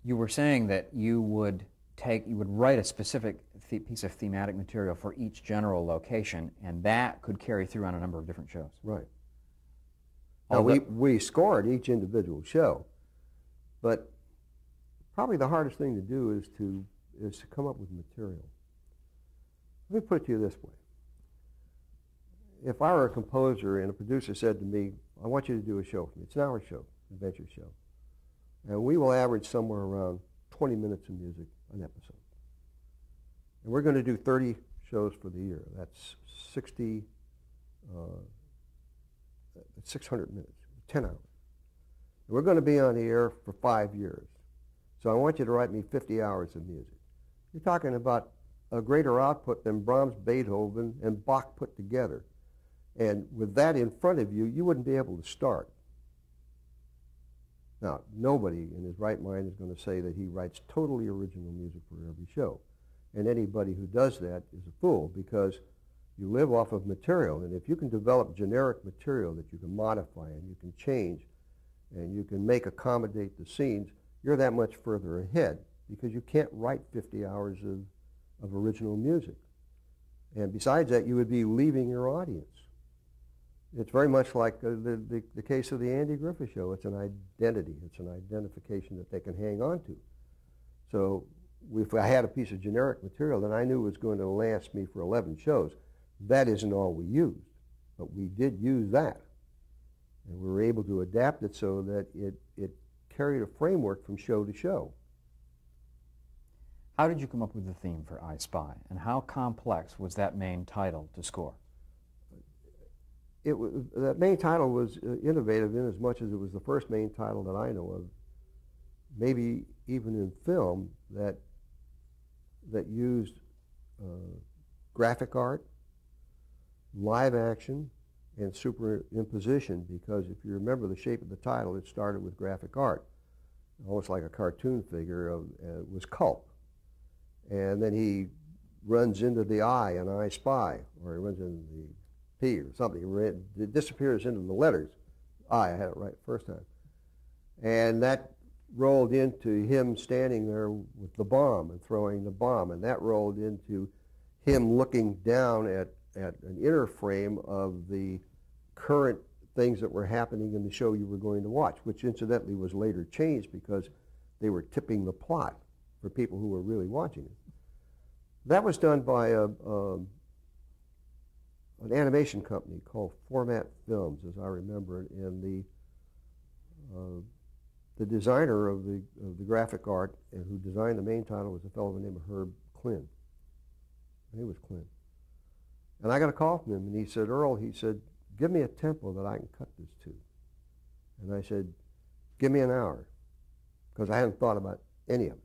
You were saying that you would write a specific piece of thematic material for each general location, and that could carry through on a number of different shows. Right. Now, we scored each individual show, but probably the hardest thing to do is to come up with material. Let me put it to you this way. If I were a composer and a producer said to me, I want you to do a show for me. It's an hour show, adventure show. And we will average somewhere around 20 minutes of music an episode. And we're going to do 30 shows for the year. That's 600 minutes, 10 hours. And we're going to be on the air for 5 years. So I want you to write me 50 hours of music. You're talking about a greater output than Brahms, Beethoven, and Bach put together. And with that in front of you, you wouldn't be able to start. Now, nobody in his right mind is going to say that he writes totally original music for every show. And anybody who does that is a fool, because you live off of material. And if you can develop generic material that you can modify and you can change and you can make accommodate the scenes, you're that much further ahead, because you can't write 50 hours of original music. And besides that, you would be leaving your audience. It's very much like the case of the Andy Griffith Show. It's an identity. It's an identification that they can hang on to. So if I had a piece of generic material that I knew was going to last me for 11 shows, that isn't all we used. But we did use that. And we were able to adapt it so that it carried a framework from show to show. How did you come up with the theme for I Spy, and how complex was that main title to score? That main title was innovative in as much as it was the first main title that I know of, maybe even in film, that used graphic art, live action, and superimposition, because if you remember the shape of the title, it started with graphic art, almost like a cartoon figure. It was Culp. And then he runs into the I in I Spy, or he runs into the P or something. It disappears into the letters. I had it right first time. And that rolled into him standing there with the bomb and throwing the bomb. And that rolled into him looking down at an inner frame of the current things that were happening in the show you were going to watch, which incidentally was later changed because they were tipping the plot for people who were really watching it. That was done by an animation company called Format Films, as I remember it, and the designer of the graphic art and who designed the main title was a fellow by the name of Herb Klin. I think it was Klin. And I got a call from him, and he said, Earle, he said, give me a tempo that I can cut this to. And I said, give me an hour, because I hadn't thought about any of it.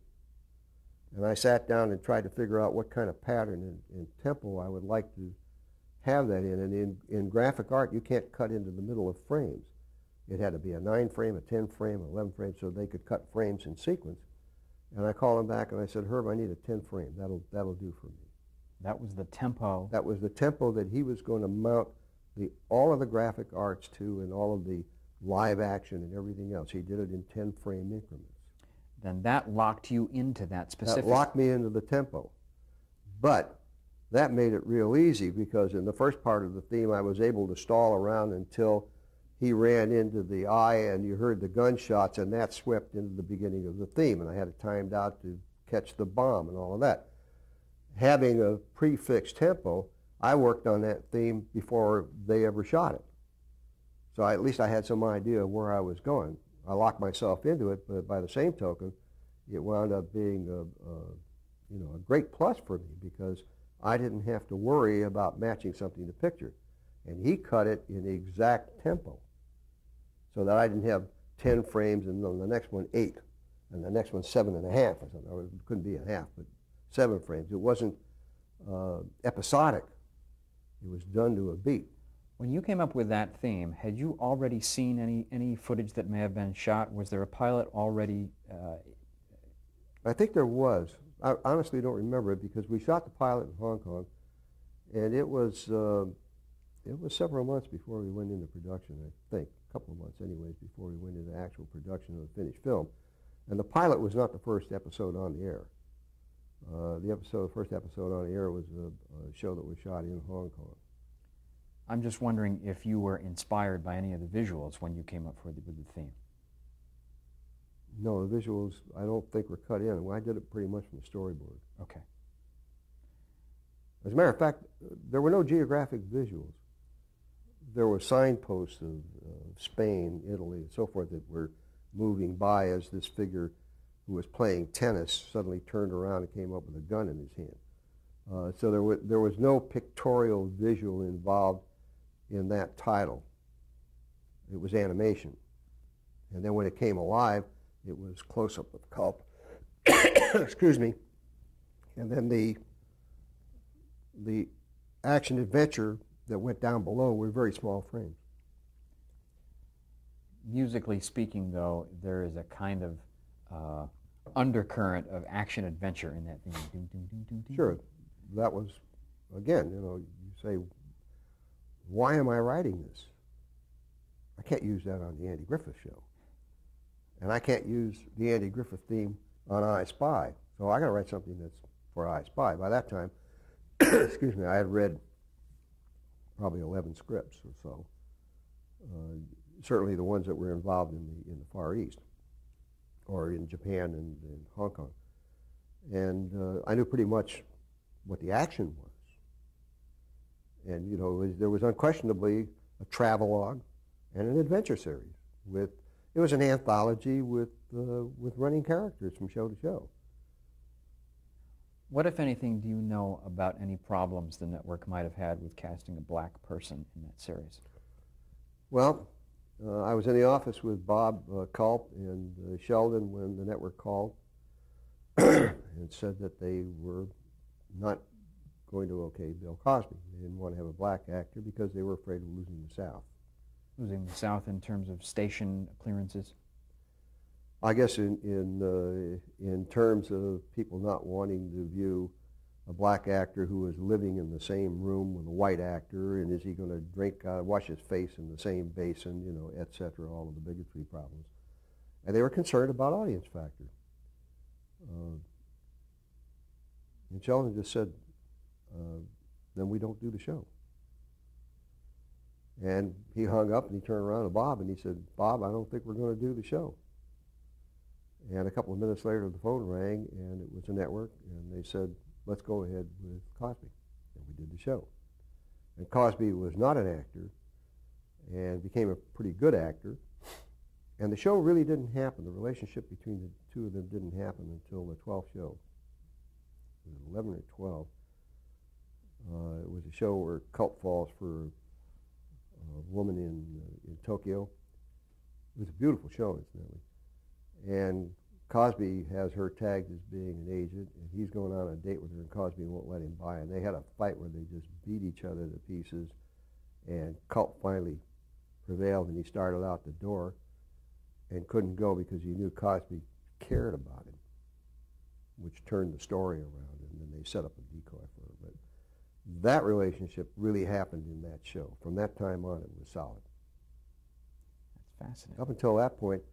And I sat down and tried to figure out what kind of pattern and tempo I would like to have that in. And in graphic art, you can't cut into the middle of frames. It had to be a 9-frame, a 10-frame, an 11-frame, so they could cut frames in sequence. And I called him back and I said, Herb, I need a 10-frame. That'll do for me. That was the tempo. That was the tempo that he was going to mount all of the graphic arts to, and all of the live action and everything else. He did it in 10-frame increments. Then that locked you into that specific... That locked me into the tempo. But that made it real easy, because in the first part of the theme I was able to stall around until he ran into the eye and you heard the gunshots, and that swept into the beginning of the theme, and I had it timed out to catch the bomb and all of that. Having a prefixed tempo, I worked on that theme before they ever shot it. So at least I had some idea of where I was going. I locked myself into it, but by the same token, it wound up being a great plus for me, because I didn't have to worry about matching something to picture. And he cut it in the exact tempo, so that I didn't have 10 frames and then the next one 8, and the next one 7.5 or something. Or it couldn't be a half, but 7 frames. It wasn't episodic. It was done to a beat. When you came up with that theme, had you already seen any footage that may have been shot? Was there a pilot already? I think there was. I honestly don't remember it, because we shot the pilot in Hong Kong, and it was several months before we went into production, I think. A couple of months anyways before we went into actual production of the finished film. And the pilot was not the first episode on the air. The first episode on the air was a show that was shot in Hong Kong. I'm just wondering if you were inspired by any of the visuals when you came up with the theme. No, the visuals I don't think were cut in. I did it pretty much from the storyboard. Okay. As a matter of fact, there were no geographic visuals. There were signposts of Spain, Italy, and so forth that were moving by as this figure who was playing tennis suddenly turned around and came up with a gun in his hand. So there was no pictorial visual involved in that title. It was animation. And then when it came alive, it was close-up of Culp. Excuse me. And then the action-adventure that went down below were very small frames. Musically speaking, though, there is a kind of undercurrent of action-adventure in that theme. Sure. That was, again, you say, why am I writing this? I can't use that on the Andy Griffith Show. And I can't use the Andy Griffith theme on I Spy. So I got to write something that's for I Spy. By that time, excuse me, I had read probably 11 scripts or so. Certainly the ones that were involved in the Far East, or in Japan and in Hong Kong. And I knew pretty much what the action was. And there was unquestionably a travelogue and an adventure series. It was an anthology with running characters from show to show. What, if anything, do you know about any problems the network might have had with casting a black person in that series? Well, I was in the office with Bob Culp and Sheldon when the network called and said that they were not going to okay Bill Cosby. They didn't want to have a black actor because they were afraid of losing the South. Losing the South in terms of station clearances? I guess in terms of people not wanting to view a black actor who is living in the same room with a white actor, and is he going to wash his face in the same basin, et cetera, all of the bigotry problems. And they were concerned about audience factor. And Sheldon just said, then we don't do the show. And he hung up and he turned around to Bob and he said, Bob, I don't think we're going to do the show. And a couple of minutes later the phone rang and it was a network and they said, let's go ahead with Cosby. And we did the show. And Cosby was not an actor and became a pretty good actor. And the show really didn't happen. The relationship between the two of them didn't happen until the 12th show. It was 11 or 12. It was a show where Culp falls for a woman in Tokyo. It was a beautiful show, incidentally. And Cosby has her tagged as being an agent, and he's going on a date with her, and Cosby won't let him by. And they had a fight where they just beat each other to pieces, and Culp finally prevailed, and he started out the door and couldn't go because he knew Cosby cared about him, which turned the story around, and then they set up a decoy for her. But that relationship really happened in that show. From that time on, it was solid. That's fascinating. Up until that point,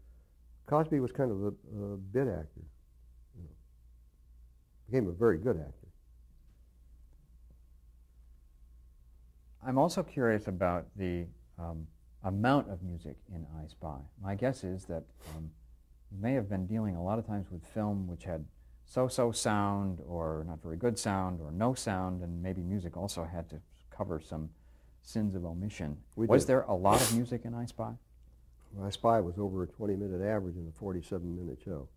Cosby was kind of a bit actor. Became a very good actor. I'm also curious about the amount of music in I Spy. My guess is that you may have been dealing a lot of times with film which had so-so sound or not very good sound or no sound, and maybe music also had to cover some sins of omission. Was there a lot of music in I Spy? I Spy was over a 20-minute average in a 47-minute show.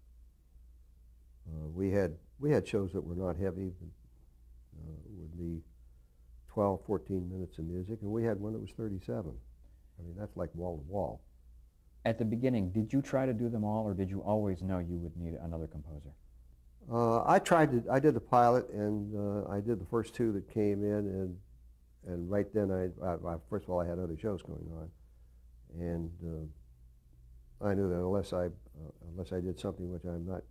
We had shows that were not heavy, would be 12, 14 minutes of music, and we had one that was 37. I mean, that's like wall to wall. At the beginning, did you try to do them all, or did you always know you would need another composer? I did the pilot, and I did the first two that came in, and right then, first of all, I had other shows going on, and I knew that unless I did something which I'm not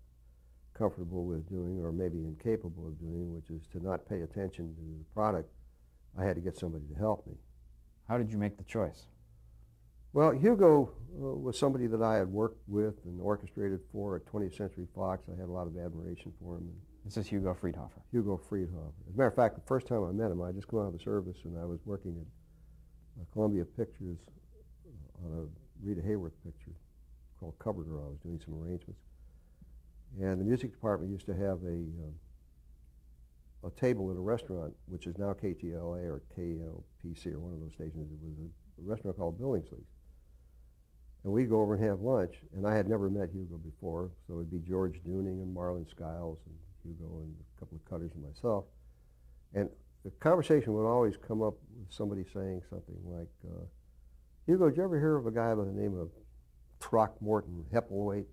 comfortable with doing, or maybe incapable of doing, which is to not pay attention to the product, I had to get somebody to help me. How did you make the choice? Well, Hugo was somebody that I had worked with and orchestrated for at 20th Century Fox. I had a lot of admiration for him. This is Hugo Friedhofer. Hugo Friedhofer. As a matter of fact, the first time I met him, I just come out of the service and I was working at Columbia Pictures on a Rita Hayworth picture called Cover Girl. I was doing some arrangements. And the music department used to have a table at a restaurant, which is now KTLA or KLPC or one of those stations. It was a restaurant called Billingsley's. And we'd go over and have lunch, and I had never met Hugo before, so it'd be George Dooning and Marlon Skiles and Hugo and a couple of cutters and myself. And the conversation would always come up with somebody saying something like, Hugo, did you ever hear of a guy by the name of Throckmorton Hepplewhite?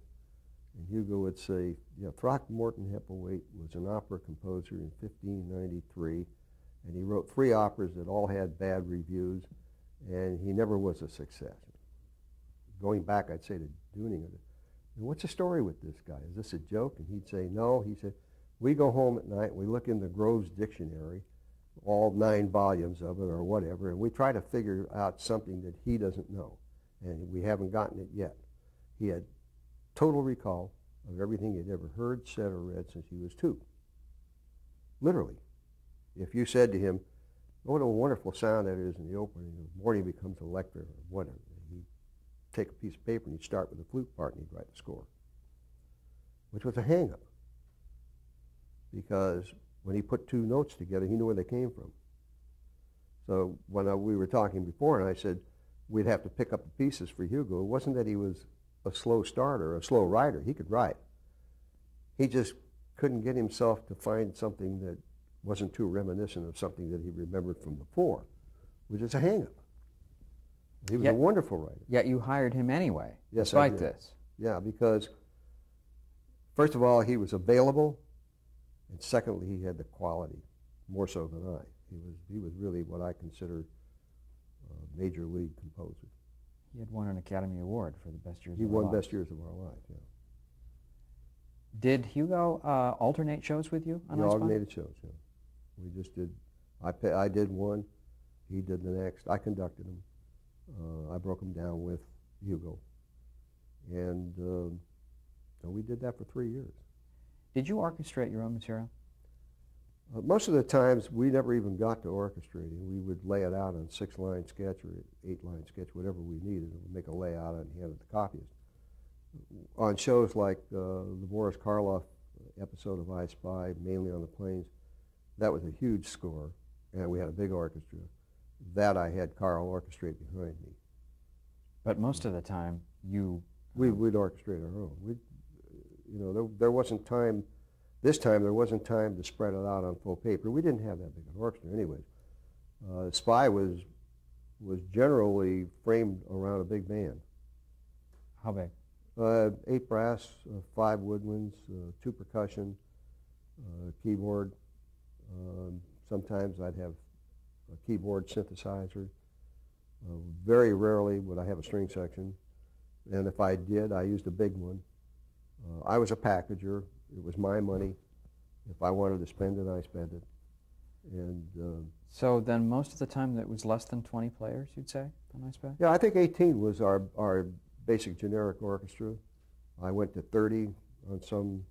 And Hugo would say, yeah, Throckmorton Hepplewhite was an opera composer in 1593, and he wrote 3 operas that all had bad reviews, and he never was a success. Going back, I'd say to Dooning, what's the story with this guy? Is this a joke? And he'd say, no. He said, we go home at night, we look in the Grove's Dictionary, all 9 volumes of it or whatever, and we try to figure out something that he doesn't know, and we haven't gotten it yet. He had total recall of everything he'd ever heard, said, or read since he was 2. Literally. If you said to him, what a wonderful sound that is in the opening, the morning becomes Electra, or whatever, he'd take a piece of paper and he'd start with the flute part and he'd write the score, which was a hang-up. Because when he put 2 notes together, he knew where they came from. So when we were talking before and I said we'd have to pick up the pieces for Hugo, it wasn't that he was a slow starter, a slow writer. He could write. He just couldn't get himself to find something that wasn't too reminiscent of something that he remembered from before, which is a hang-up. He was a wonderful writer. Yet you hired him anyway, yes, despite this. Yeah, because first of all, he was available, and secondly, he had the quality, more so than I. He was really what I consider a major league composer. He had won an Academy Award for the Best Years of He Our won Lives. Best Years of Our Lives, yeah. Did Hugo alternate shows with you on He Ice Spy? alternated shows, yeah. We just did, I did one, he did the next. I conducted him. I broke him down with Hugo. And we did that for 3 years. Did you orchestrate your own material? Most of the times, we never even got to orchestrating. We would lay it out on 6-line sketch or 8-line sketch, whatever we needed, and we'd make a layout and hand it to copyists. On shows like the Boris Karloff episode of I Spy, mainly on the plains, that was a huge score, and we had a big orchestra. That I had Carl orchestrate behind me. But most of the time, you... We'd orchestrate our own. There wasn't time. This time, there wasn't time to spread it out on full paper. We didn't have that big an orchestra anyway. Spy was generally framed around a big band. How big? 8 brass, 5 woodwinds, 2 percussion, keyboard. Sometimes I'd have a keyboard synthesizer. Very rarely would I have a string section. And if I did, I used a big one. I was a packager. It was my money. If I wanted to spend it, I spent it. And so then most of the time it was less than 20 players, you'd say, on I Spy? yeah, I think 18 was our basic generic orchestra. I went to 30 on some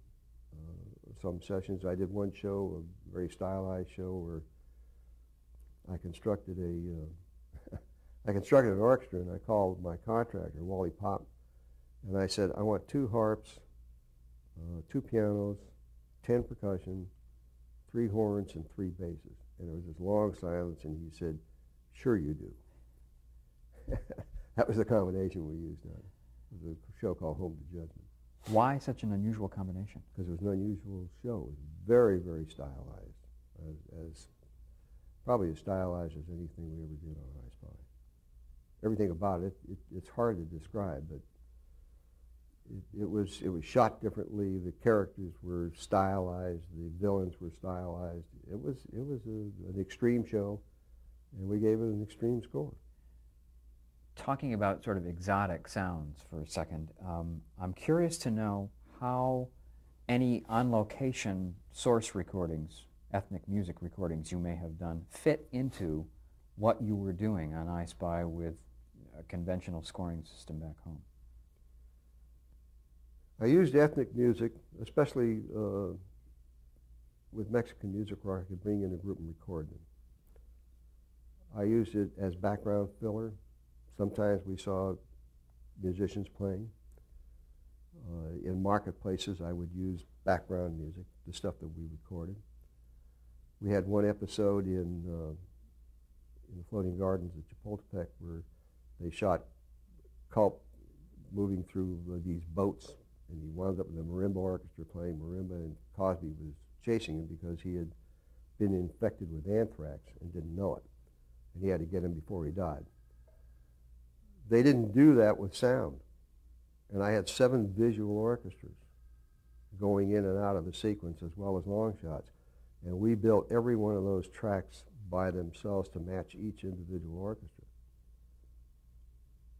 sessions. I did one show, a very stylized show, where I constructed an orchestra, and I called my contractor, Wally Pop, and I said, I want 2 harps, 2 pianos, 10 percussion, 3 horns, and 3 basses. And there was this long silence, and he said, sure you do. That was the combination we used on it. It was a show called Home to Judgment. Why such an unusual combination? Because it was an unusual show. It was very, very stylized, as probably as stylized as anything we ever did on I Spy. Everything about it, it's hard to describe, but it was shot differently. The characters were stylized. The villains were stylized. It was an extreme show, and we gave it an extreme score. Talking about sort of exotic sounds for a second, I'm curious to know how any on-location source recordings, ethnic music recordings you may have done, fit into what you were doing on I Spy with a conventional scoring system back home? I used ethnic music, especially with Mexican music, where I could bring in a group and record them. I used it as background filler. Sometimes we saw musicians playing. In marketplaces, I would use background music, the stuff that we recorded. We had one episode in the Floating Gardens at Chapultepec where they shot Culp moving through these boats, and he wound up with the marimba orchestra playing marimba, and Cosby was chasing him because he had been infected with anthrax and didn't know it, and he had to get him before he died. They didn't do that with sound, and I had 7 visual orchestras going in and out of the sequence as well as long shots, and we built every one of those tracks by themselves to match each individual orchestra.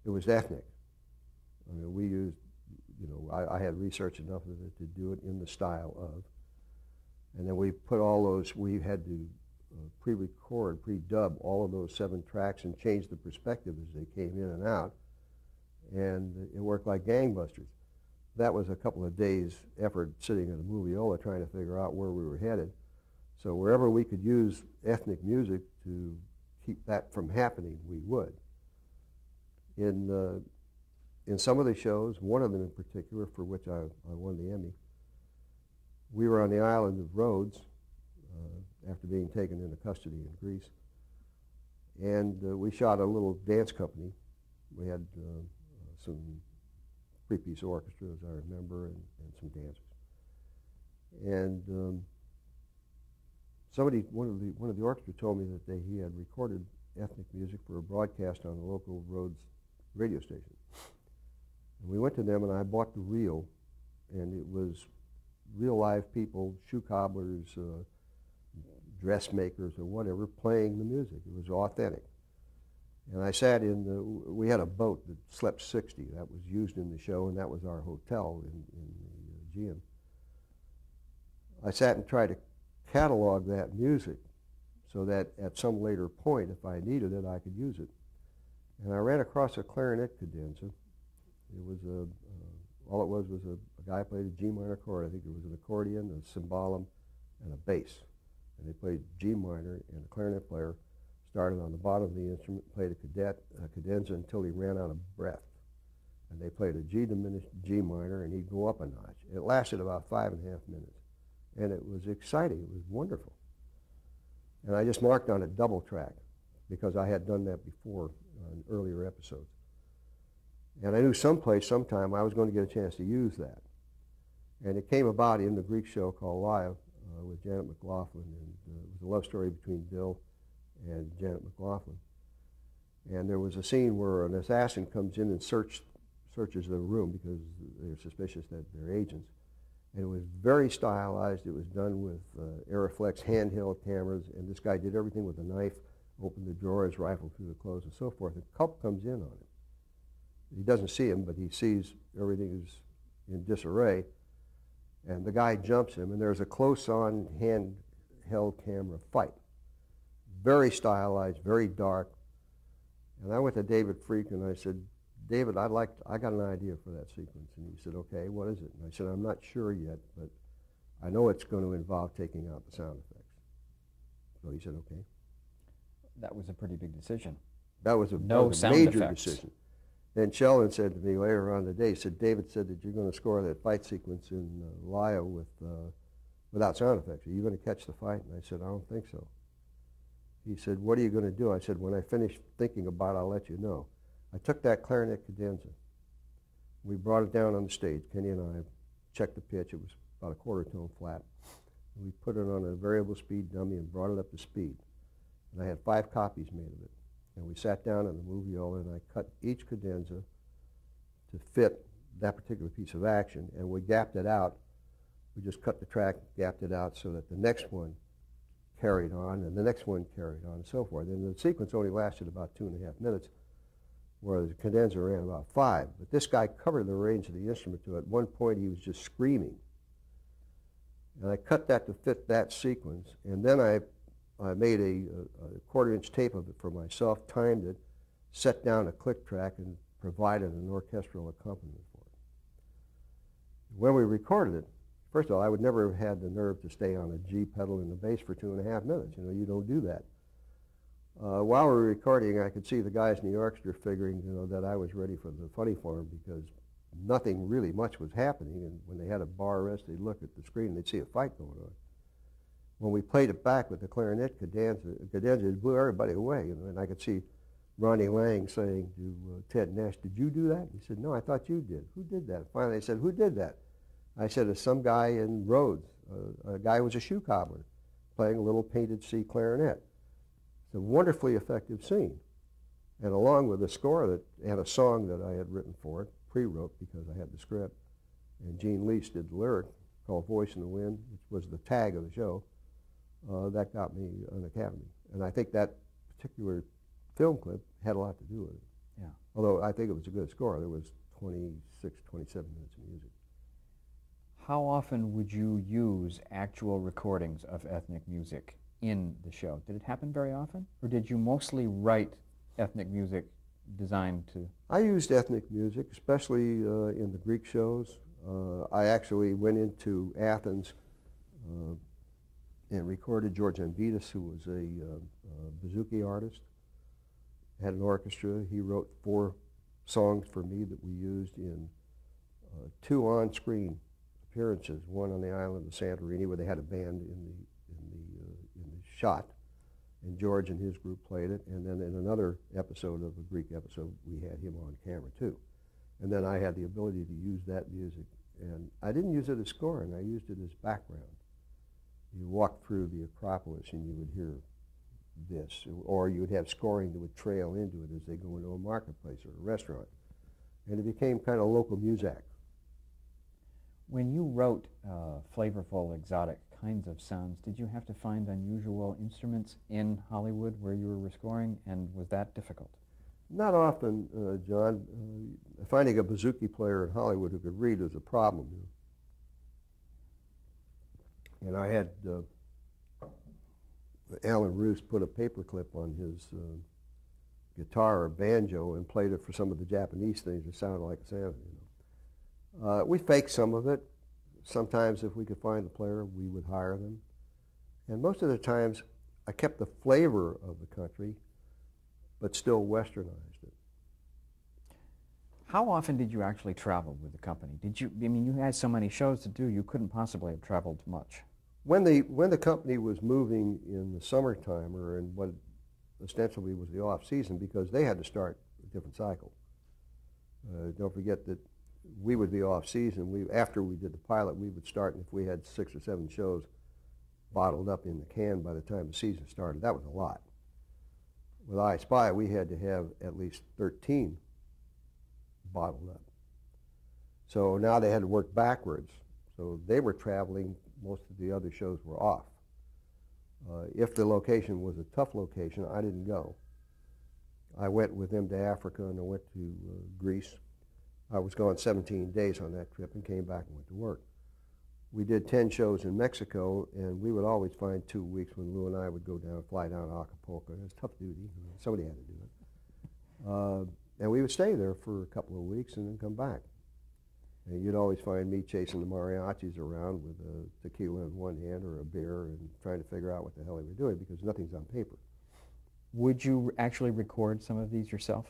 It was ethnic. I mean, we used, I had researched enough of it to do it in the style of, and then we put all those, we had to pre-record, pre-dub all of those 7 tracks and change the perspective as they came in and out, and it worked like gangbusters. That was a couple of days' effort sitting at a moviola trying to figure out where we were headed. So wherever we could use ethnic music to keep that from happening, we would. In some of the shows, one of them in particular, for which I won the Emmy, we were on the island of Rhodes after being taken into custody in Greece, and we shot a little dance company. We had some 3-piece orchestra, as I remember, and some dancers. And one of the orchestra told me that he had recorded ethnic music for a broadcast on the local Rhodes radio station. And we went to them, and I bought the reel, and it was real live people, shoe cobblers, dressmakers, or whatever, playing the music. It was authentic. And I sat we had a boat that slept 60. That was used in the show, and that was our hotel in the Aegean. I sat and tried to catalog that music so that at some later point, if I needed it, I could use it. And I ran across a clarinet cadenza. It was all it was a guy played a G minor chord. I think it was an accordion, a cymbalum, and a bass. And they played G minor, and the clarinet player started on the bottom of the instrument, played a cadenza until he ran out of breath. And they played a G diminished G minor, and he'd go up a notch. It lasted about 5.5 minutes. And it was exciting. It was wonderful. And I just marked on a double track because I had done that before in earlier episodes. And I knew sometime I was going to get a chance to use that. And it came about in the Greek show called Live with Janet McLaughlin, and it was a love story between Bill and Janet McLaughlin. And there was a scene where an assassin comes in and searches the room because they're suspicious that they're agents. And it was very stylized. It was done with Aeroflex handheld cameras, and this guy did everything with a knife, opened the drawers, rifled through the clothes, and so forth. And Culp comes in on it. He doesn't see him, but he sees everything is in disarray. And the guy jumps him, and there's a close-on handheld camera fight. Very stylized, very dark. And I went to David Freak, and I said, David, I got an idea for that sequence. And he said, okay, what is it? And I said, I'm not sure yet, but I know it's going to involve taking out the sound effects. So he said, okay. That was a pretty big decision. That was a major decision. And Sheldon said to me later on in the day, he said, David said that you're going to score that fight sequence in Lio without sound effects. Are you going to catch the fight? And I said, I don't think so. He said, what are you going to do? I said, when I finish thinking about it, I'll let you know. I took that clarinet cadenza. We brought it down on the stage. Kenny and I checked the pitch. It was about a quarter tone flat. We put it on a variable speed dummy and brought it up to speed. And I had 5 copies made of it. And we sat down in the moviola, and I cut each cadenza to fit that particular piece of action, and we gapped it out. We just cut the track, gapped it out so that the next one carried on, and the next one carried on, and so forth. And the sequence only lasted about 2.5 minutes, whereas the cadenza ran about 5. But this guy covered the range of the instrument to, at one point, he was just screaming. And I cut that to fit that sequence, and then I made a quarter-inch tape of it for myself, timed it, set down a click track and provided an orchestral accompaniment for it. When we recorded it, first of all, I would never have had the nerve to stay on a G pedal in the bass for 2.5 minutes. You know, you don't do that. While we were recording, I could see the guys in the orchestra figuring, you know, that I was ready for the funny farm because nothing really much was happening. And when they had a bar rest, they'd look at the screen and they'd see a fight going on. When we played it back with the clarinet cadenza, it blew everybody away. You know, and I could see Ronnie Lang saying to Ted Nash, "Did you do that?" He said, "No, I thought you did." "Who did that?" Finally, they said, "Who did that?" I said, "It's some guy in Rhodes. A guy who was a shoe cobbler playing a little painted C clarinet." It's a wonderfully effective scene. And along with a score and a song that I had written for it, pre-wrote because I had the script, and Gene Lease did the lyric called "Voice in the Wind," which was the tag of the show, that got me an Academy. And I think that particular film clip had a lot to do with it. Yeah. Although I think it was a good score. There was 26, 27 minutes of music. How often would you use actual recordings of ethnic music in the show? Did it happen very often? Or did you mostly write ethnic music designed to... I used ethnic music, especially in the Greek shows. I actually went into Athens and recorded George Amvitas, who was a bouzouki artist, had an orchestra. He wrote 4 songs for me that we used in 2 on-screen appearances, one on the island of Santorini where they had a band in the shot, and George and his group played it, and then in another episode of a Greek episode we had him on camera too. And then I had the ability to use that music, and I didn't use it as scoring, I used it as background. You walk through the Acropolis and you would hear this, or you would have scoring that would trail into it as they go into a marketplace or a restaurant, and it became kind of local music. When you wrote flavorful, exotic kinds of sounds, did you have to find unusual instruments in Hollywood where you were scoring, and was that difficult? Not often, John. Finding a bouzouki player in Hollywood who could read was a problem. And I had Alan Roos put a paperclip on his guitar or banjo and played it for some of the Japanese things that sounded like a sound. We faked some of it. Sometimes if we could find the player, we would hire them. And most of the times, I kept the flavor of the country, but still westernized it. How often did you actually travel with the company? I mean, you had so many shows to do, you couldn't possibly have traveled much. When the company was moving in the summertime, or in what ostensibly was the off-season, because they had to start a different cycle. Don't forget that we would be off-season. After we did the pilot, we would start, and if we had 6 or 7 shows bottled up in the can by the time the season started, that was a lot. With I Spy, we had to have at least 13 bottled up. So now they had to work backwards. So they were traveling, most of the other shows were off. If the location was a tough location, I didn't go. I went with them to Africa, and I went to Greece. I was gone 17 days on that trip and came back and went to work. We did 10 shows in Mexico, and we would always find 2 weeks when Lou and I would go down, fly down to Acapulco. It was tough duty. Somebody had to do it. And we would stay there for a couple of weeks and then come back. And you'd always find me chasing the mariachis around with a tequila in one hand or a beer and trying to figure out what the hell they were doing because nothing's on paper. Would you actually record some of these yourself?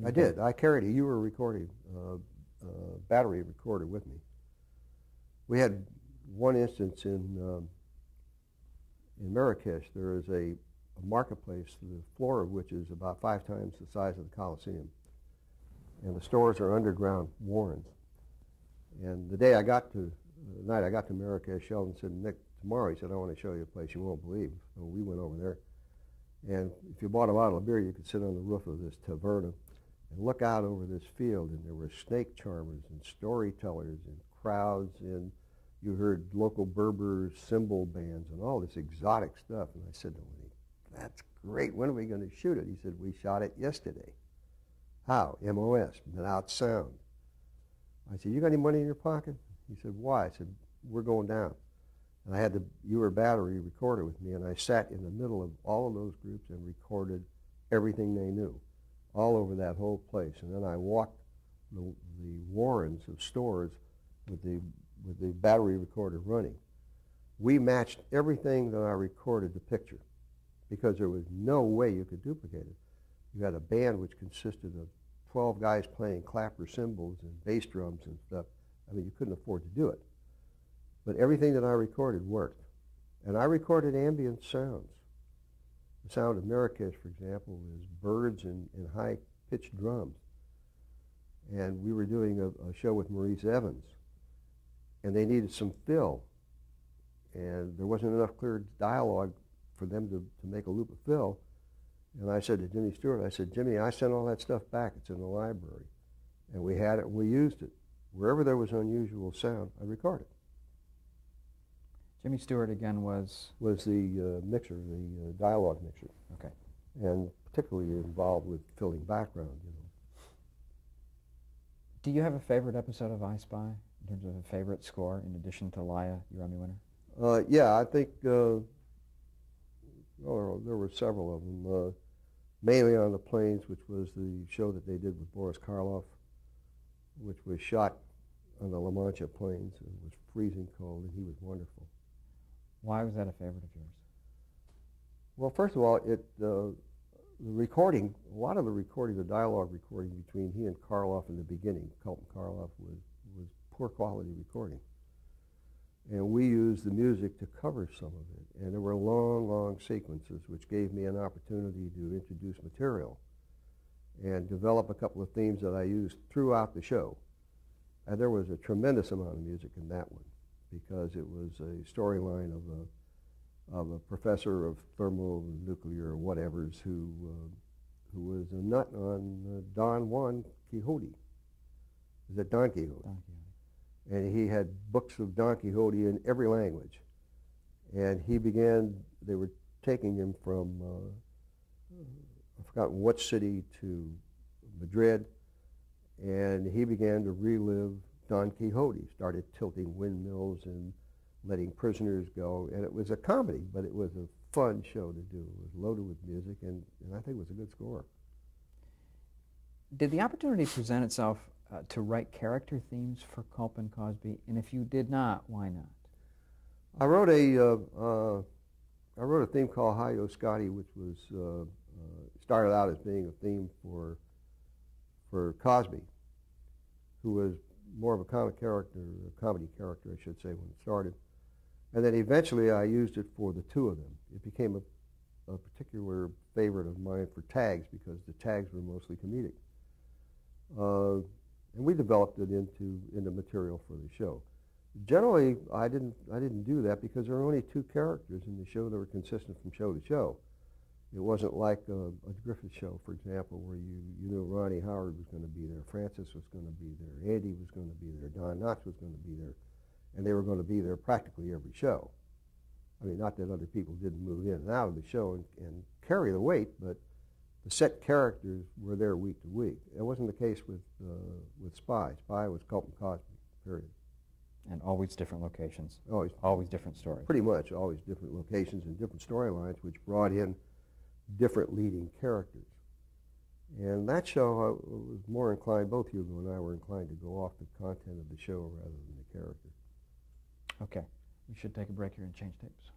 I did. I carried a Ewer recording, battery recorder with me. We had one instance in Marrakesh. There is a marketplace, the floor of which is about 5 times the size of the Coliseum. And the stores are underground warrens. And the night I got to Marrakesh, Sheldon said, "Nick, tomorrow," he said, "I want to show you a place you won't believe." So we went over there. And if you bought a bottle of beer, you could sit on the roof of this taverna and look out over this field, and there were snake charmers and storytellers and crowds, and you heard local Berber cymbal bands and all this exotic stuff. And I said to him, "That's great. When are we going to shoot it?" He said, "We shot it yesterday." "How?" "MOS, without sound." I said, "You got any money in your pocket?" He said, "Why?" I said, "We're going down." And I had the Ewer battery recorder with me, and I sat in the middle of all of those groups and recorded everything they knew. all over that whole place. And then I walked the warrens of stores with the battery recorder running. We matched everything that I recorded to picture because there was no way you could duplicate it. You had a band which consisted of 12 guys playing clapper cymbals and bass drums and stuff. I mean, you couldn't afford to do it. But everything that I recorded worked. And I recorded ambient sounds. The sound of Marrakesh, for example, is birds and high-pitched drums. And we were doing a show with Maurice Evans, and they needed some fill. And there wasn't enough clear dialogue for them to make a loop of fill. And I said to Jimmy Stewart, I said, Jimmy, I sent all that stuff back. It's in the library. And we had it, and we used it. Wherever there was unusual sound, I recorded. Jimmy Stewart, again, was the mixer, the dialogue mixer. Okay. And particularly involved with filling background, you know. Do you have a favorite episode of I Spy in terms of a favorite score in addition to Laia, your Emmy winner? Yeah, I think there were several of them. Mainly on the Plains, which was the show that they did with Boris Karloff, which was shot on the La Mancha Plains. It was freezing cold, and he was wonderful. Why was that a favorite of yours? Well, first of all, the recording, a lot of the recording, the dialogue recording between he and Karloff in the beginning, Colton Karloff, was poor quality recording. And we used the music to cover some of it. And there were long, long sequences, which gave me an opportunity to introduce material and develop a couple of themes that I used throughout the show. And there was a tremendous amount of music in that one because it was a storyline of a professor of thermonuclear whatevers who was a nut on Don Juan Quixote. Is it Don Quixote? Don Quixote. And he had books of Don Quixote in every language. And they were taking him from, I've forgotten what city, to Madrid, and he began to relive Don Quixote, started tilting windmills and letting prisoners go. And it was a comedy, but it was a fun show to do. It was loaded with music, and I think it was a good score. Did the opportunity present itself to write character themes for Culp and Cosby? And if you did not, why not? I wrote a theme called Hi-Yo Scotty, which was started out as being a theme for Cosby, who was more of a comic character, a comedy character, I should say, when it started. And then eventually I used it for the two of them. It became a particular favorite of mine for tags because the tags were mostly comedic. And we developed it into material for the show. Generally, I didn't do that because there were only two characters in the show that were consistent from show to show. It wasn't like a Griffith show, for example, where you knew Ronnie Howard was going to be there, Francis was going to be there, Andy was going to be there, Don Knotts was going to be there, and they were going to be there practically every show. I mean, not that other people didn't move in and out of the show and carry the weight, but the set characters were there week to week. That wasn't the case with Spy. Spy was Culp and Cosby, period. And always different locations. Always different stories. Pretty much always different locations and different storylines, which brought in different leading characters. And that show, I was more inclined, both Hugo and I were inclined to go off the content of the show rather than the character. Okay. We should take a break here and change tapes.